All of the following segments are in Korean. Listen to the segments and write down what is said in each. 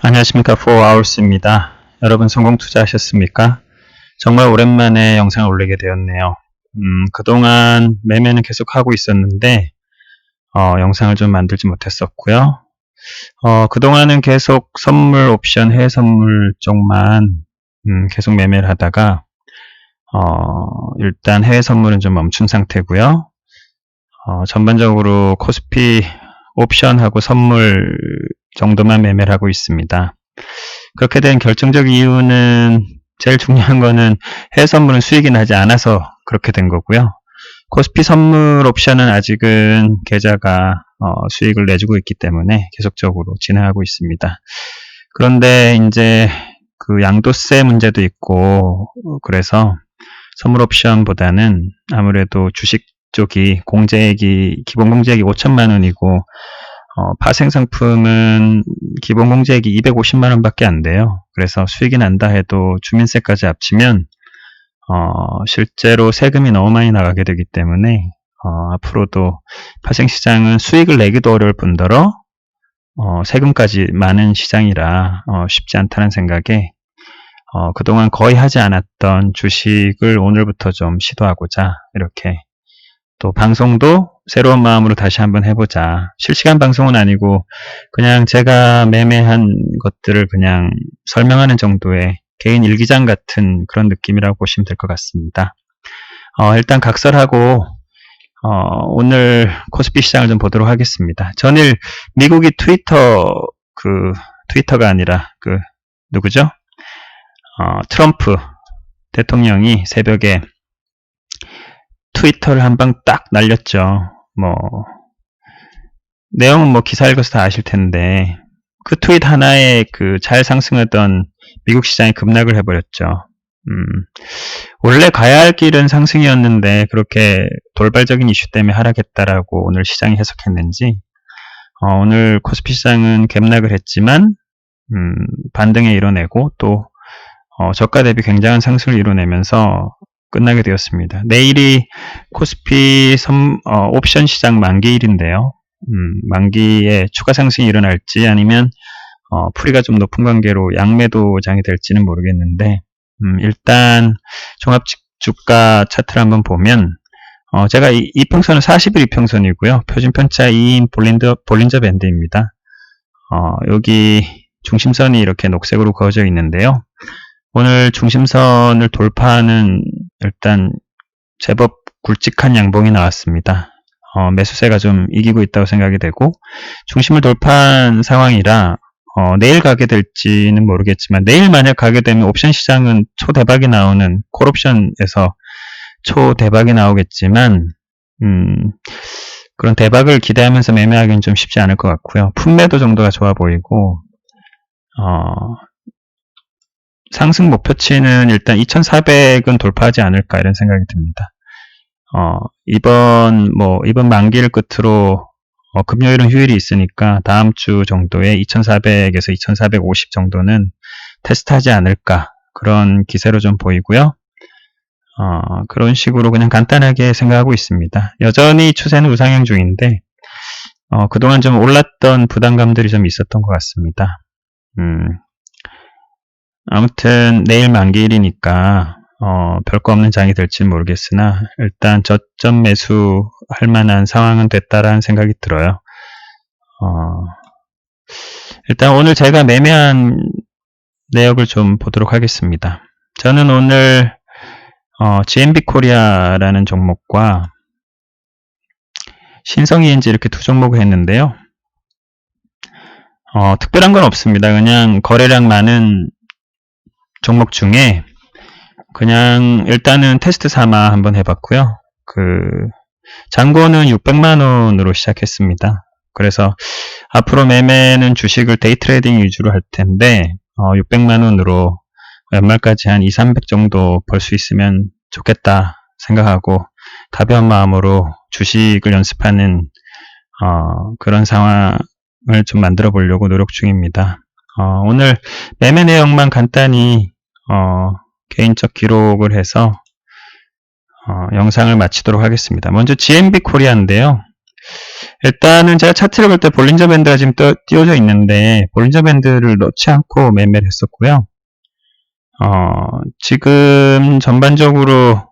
안녕하십니까. 4hours입니다. 여러분 성공 투자하셨습니까? 정말 오랜만에 영상을 올리게 되었네요. 그동안 매매는 계속 하고 있었는데 영상을 좀 만들지 못했었고요. 그동안은 계속 선물 옵션, 해외 선물 쪽만 계속 매매를 하다가 일단 해외 선물은 좀 멈춘 상태고요. 전반적으로 코스피 옵션하고 선물 정도만 매매를 하고 있습니다. 그렇게 된 결정적 이유는 제일 중요한 거는 해외 선물은 수익이 나지 않아서 그렇게 된 거고요. 코스피 선물 옵션은 아직은 계좌가 수익을 내주고 있기 때문에 계속적으로 진행하고 있습니다. 그런데 이제 그 양도세 문제도 있고 그래서 선물 옵션보다는 아무래도 주식 쪽이 공제액이 기본 공제액이 5천만 원이고 파생 상품은 기본 공제액이 250만 원밖에 안 돼요. 그래서 수익이 난다 해도 주민세까지 합치면 실제로 세금이 너무 많이 나가게 되기 때문에 앞으로도 파생 시장은 수익을 내기도 어려울 뿐더러 세금까지 많은 시장이라 쉽지 않다는 생각에 그동안 거의 하지 않았던 주식을 오늘부터 좀 시도하고자 이렇게 또 방송도 새로운 마음으로 다시 한번 해보자. 실시간 방송은 아니고 그냥 제가 매매한 것들을 그냥 설명하는 정도의 개인 일기장 같은 그런 느낌이라고 보시면 될 것 같습니다. 일단 각설하고 오늘 코스피 시장을 좀 보도록 하겠습니다. 전일 미국이 트위터가 아니라 누구죠? 트럼프 대통령이 새벽에 트위터를 한 방 딱 날렸죠. 내용은 기사 읽어서 다 아실 텐데, 그 트윗 하나에 잘 상승하던 미국 시장이 급락을 해버렸죠. 원래 가야 할 길은 상승이었는데, 그렇게 돌발적인 이슈 때문에 하락했다라고 오늘 시장이 해석했는지, 오늘 코스피 시장은 급락을 했지만, 반등에 이뤄내고, 또, 저가 대비 굉장한 상승을 이뤄내면서, 끝나게 되었습니다. 내일이 코스피 옵션 시장 만기일인데요. 만기에 추가 상승이 일어날지 아니면 풀이가 좀 높은 관계로 양매도장이 될지는 모르겠는데 일단 종합주가 차트를 한번 보면 제가 이평선은 40일 이평선이고요. 표준 편차 2인 볼린저 밴드입니다. 여기 중심선이 이렇게 녹색으로 그어져 있는데요. 오늘 중심선을 돌파하는 일단 제법 굵직한 양봉이 나왔습니다. 매수세가 좀 이기고 있다고 생각이 되고 중심을 돌파한 상황이라 내일 가게 될지는 모르겠지만 내일 만약 가게 되면 옵션 시장은 초대박이 나오는 콜옵션에서 초대박이 나오겠지만 그런 대박을 기대하면서 매매하기는 좀 쉽지 않을 것 같고요. 품매도 정도가 좋아 보이고 상승 목표치는 일단 2400은 돌파하지 않을까 이런 생각이 듭니다. 이번 만기를 끝으로 금요일은 휴일이 있으니까 다음 주 정도에 2400에서 2450 정도는 테스트하지 않을까 그런 기세로 좀 보이고요. 그런 식으로 그냥 간단하게 생각하고 있습니다. 여전히 추세는 우상향 중인데 그동안 좀 올랐던 부담감들이 좀 있었던 것 같습니다. 아무튼 내일 만기일이니까 별거 없는 장이 될지는 모르겠으나 일단 저점 매수할 만한 상황은 됐다라는 생각이 들어요. 일단 오늘 제가 매매한 내역을 좀 보도록 하겠습니다. 저는 오늘 GMB 코리아라는 종목과 신성 ENG 이렇게 두 종목을 했는데요. 특별한 건 없습니다. 그냥 거래량 많은 종목 중에 그냥 일단은 테스트 삼아 한번 해봤고요. 잔고는 600만원으로 시작했습니다. 그래서 앞으로 매매는 주식을 데이 트레이딩 위주로 할 텐데 600만원으로 연말까지 한 200-300 정도 벌 수 있으면 좋겠다 생각하고 가벼운 마음으로 주식을 연습하는 그런 상황을 좀 만들어 보려고 노력 중입니다. 오늘 매매 내용만 간단히 개인적 기록을 해서 영상을 마치도록 하겠습니다. 먼저 GMB 코리아인데요. 일단은 제가 차트를 볼 때 볼린저 밴드가 지금 띄워져 있는데 볼린저 밴드를 넣지 않고 매매를 했었고요. 지금 전반적으로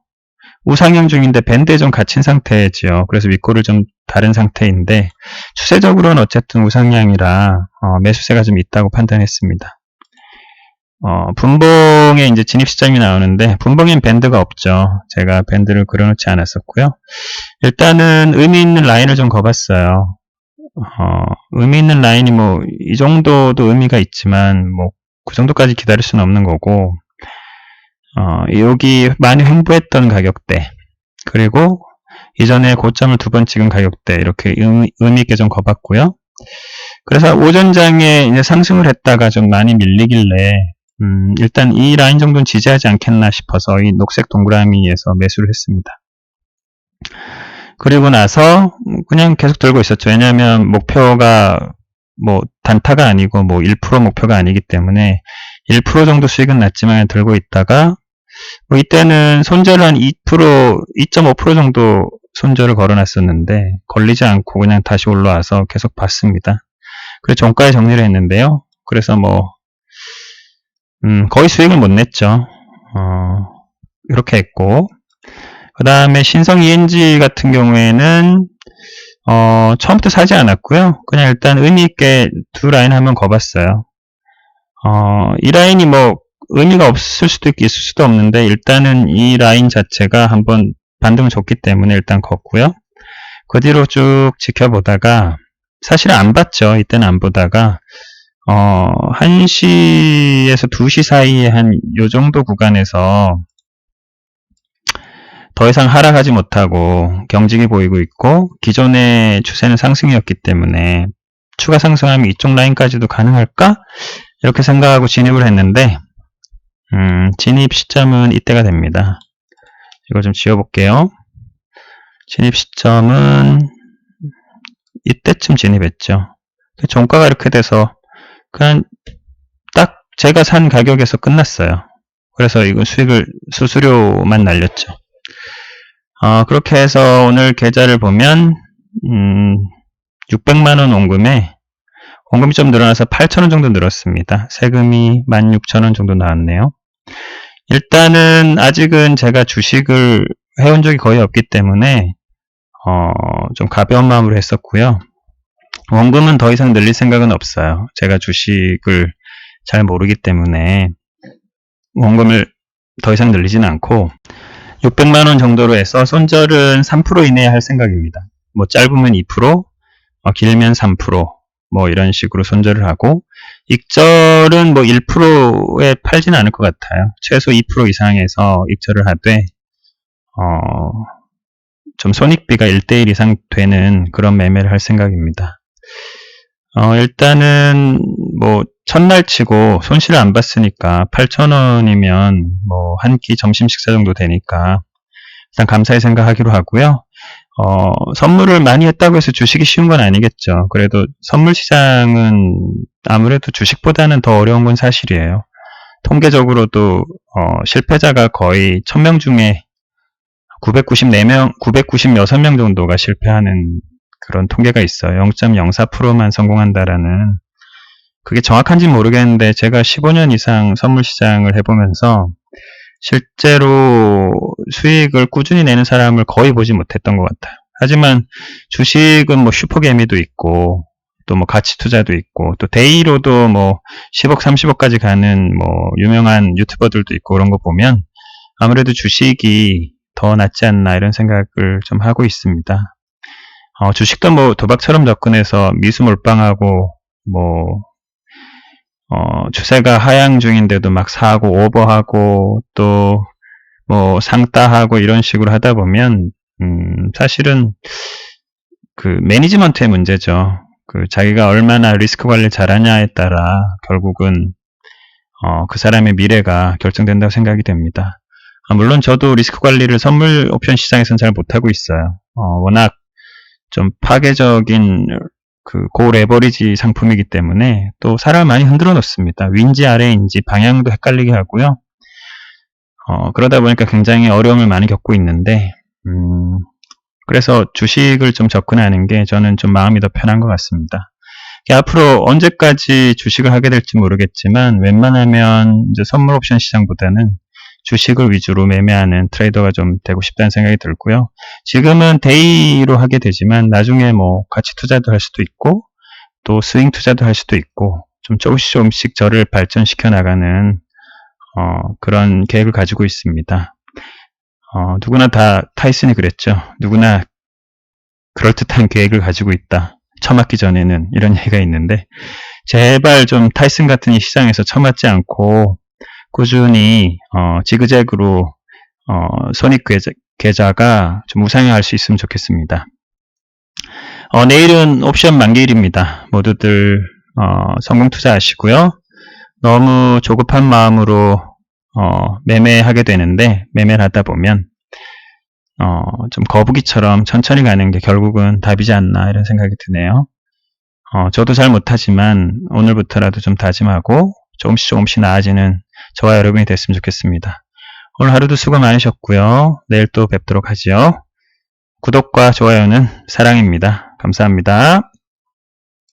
우상향 중인데 밴드에 좀 갇힌 상태지요. 그래서 윗골을 좀 다른 상태인데 추세적으로는 어쨌든 우상향이라 매수세가 좀 있다고 판단했습니다. 분봉에 이제 진입 시점이 나오는데 분봉엔 밴드가 없죠. 제가 밴드를 그려놓지 않았었고요. 일단은 의미 있는 라인을 좀 그어봤어요. 의미 있는 라인이 뭐 이 정도도 의미가 있지만 뭐 그 정도까지 기다릴 수는 없는 거고 여기 많이 횡보했던 가격대 그리고 이전에 고점을 2번 찍은 가격대 이렇게 의미 있게 좀 그어봤고요. 그래서 오전장에 이제 상승을 했다가 좀 많이 밀리길래 일단 이 라인 정도는 지지하지 않겠나 싶어서 이 녹색 동그라미에서 매수를 했습니다. 그리고 나서 그냥 계속 들고 있었죠. 왜냐하면 목표가 뭐 단타가 아니고 뭐 1% 목표가 아니기 때문에 1% 정도 수익은 났지만 들고 있다가 뭐 이때는 손절을 한 2%, 2.5% 정도 손절을 걸어놨었는데 걸리지 않고 그냥 다시 올라와서 계속 봤습니다. 그래서 종가에 정리를 했는데요. 그래서 뭐 거의 수익을 못 냈죠. 이렇게 했고 그 다음에 신성 ENG 같은 경우에는 처음부터 사지 않았고요. 그냥 일단 의미있게 두 라인 한번 거봤어요. 이 라인이 뭐 의미가 없을 수도 있고 있을 수도 없는데 일단은 이 라인 자체가 한번 반등을 줬기 때문에 일단 걷고요. 그 뒤로 쭉 지켜보다가 사실은 안 봤죠. 이때는 안 보다가 1시에서 2시 사이에 한 요 정도 구간에서 더 이상 하락하지 못하고 경직이 보이고 있고 기존의 추세는 상승이었기 때문에 추가 상승하면 이쪽 라인까지도 가능할까? 이렇게 생각하고 진입을 했는데 진입 시점은 이때가 됩니다. 이거 좀 지워볼게요. 진입 시점은 이때쯤 진입했죠. 종가가 이렇게 돼서 그냥 딱 제가 산 가격에서 끝났어요. 그래서 이거 수익을 수수료만 날렸죠. 그렇게 해서 오늘 계좌를 보면 600만원 원금이 좀 늘어나서 8,000원 정도 늘었습니다. 세금이 16,000원 정도 나왔네요. 일단은 아직은 제가 주식을 해온 적이 거의 없기 때문에 좀 가벼운 마음으로 했었고요. 원금은 더 이상 늘릴 생각은 없어요. 제가 주식을 잘 모르기 때문에 원금을 더 이상 늘리진 않고 600만원 정도로 해서 손절은 3% 이내에 할 생각입니다. 뭐 짧으면 2%, 길면 3%, 뭐 이런 식으로 손절을 하고 익절은 뭐 1%에 팔지는 않을 것 같아요. 최소 2% 이상에서 익절을 하되 좀 손익비가 1대1 이상 되는 그런 매매를 할 생각입니다. 일단은 뭐 첫날 치고 손실을 안 봤으니까 8,000원이면 뭐 한 끼 점심 식사 정도 되니까 일단 감사히 생각하기로 하고요. 선물을 많이 했다고 해서 주식이 쉬운 건 아니겠죠. 그래도 선물 시장은 아무래도 주식보다는 더 어려운 건 사실이에요. 통계적으로도 실패자가 거의 1000명 중에 996명 정도가 실패하는 그런 통계가 있어요. 0.04%만 성공한다라는. 그게 정확한지는 모르겠는데 제가 15년 이상 선물 시장을 해보면서 실제로 수익을 꾸준히 내는 사람을 거의 보지 못했던 것 같아요. 하지만 주식은 뭐 슈퍼개미도 있고 또 뭐 가치 투자도 있고 또 데이로도 뭐 10억 30억까지 가는 뭐 유명한 유튜버들도 있고 그런 거 보면 아무래도 주식이 더 낫지 않나 이런 생각을 좀 하고 있습니다. 주식도 뭐 도박처럼 접근해서 미수 몰빵하고 뭐 추세가 하향 중인데도 막 사고 오버하고 또 뭐 상따하고 이런 식으로 하다 보면 사실은 그 매니지먼트의 문제죠. 그 자기가 얼마나 리스크 관리를 잘하냐에 따라 결국은 그 사람의 미래가 결정된다고 생각이 됩니다. 물론 저도 리스크 관리를 선물 옵션 시장에서는 잘 못하고 있어요. 워낙 좀 파괴적인 그 고레버리지 상품이기 때문에 또 사람을 많이 흔들어 놓습니다. 윈지 아래인지 방향도 헷갈리게 하고요. 그러다 보니까 굉장히 어려움을 많이 겪고 있는데 그래서 주식을 좀 접근하는 게 저는 좀 마음이 더 편한 것 같습니다. 앞으로 언제까지 주식을 하게 될지 모르겠지만 웬만하면 이제 선물 옵션 시장보다는 주식을 위주로 매매하는 트레이더가 좀 되고 싶다는 생각이 들고요. 지금은 데이로 하게 되지만 나중에 뭐 가치 투자도 할 수도 있고 또 스윙 투자도 할 수도 있고 좀 조금씩 저를 발전시켜 나가는 그런 계획을 가지고 있습니다. 누구나 다 타이슨이 그랬죠. 누구나 그럴듯한 계획을 가지고 있다. 처맞기 전에는 이런 얘기가 있는데 제발 좀 타이슨 같은 이 시장에서 처맞지 않고 꾸준히 지그재그로 손익 계좌가 좀 우상향할 수 있으면 좋겠습니다. 내일은 옵션 만기일입니다. 모두들 성공 투자하시고요. 너무 조급한 마음으로 매매하게 되는데 매매를 하다 보면 좀 거북이처럼 천천히 가는 게 결국은 답이지 않나 이런 생각이 드네요. 저도 잘 못하지만 오늘부터라도 좀 다짐하고 조금씩 나아지는 저와 여러분이 됐으면 좋겠습니다. 오늘 하루도 수고 많으셨고요. 내일 또 뵙도록 하지요. 구독과 좋아요는 사랑입니다. 감사합니다.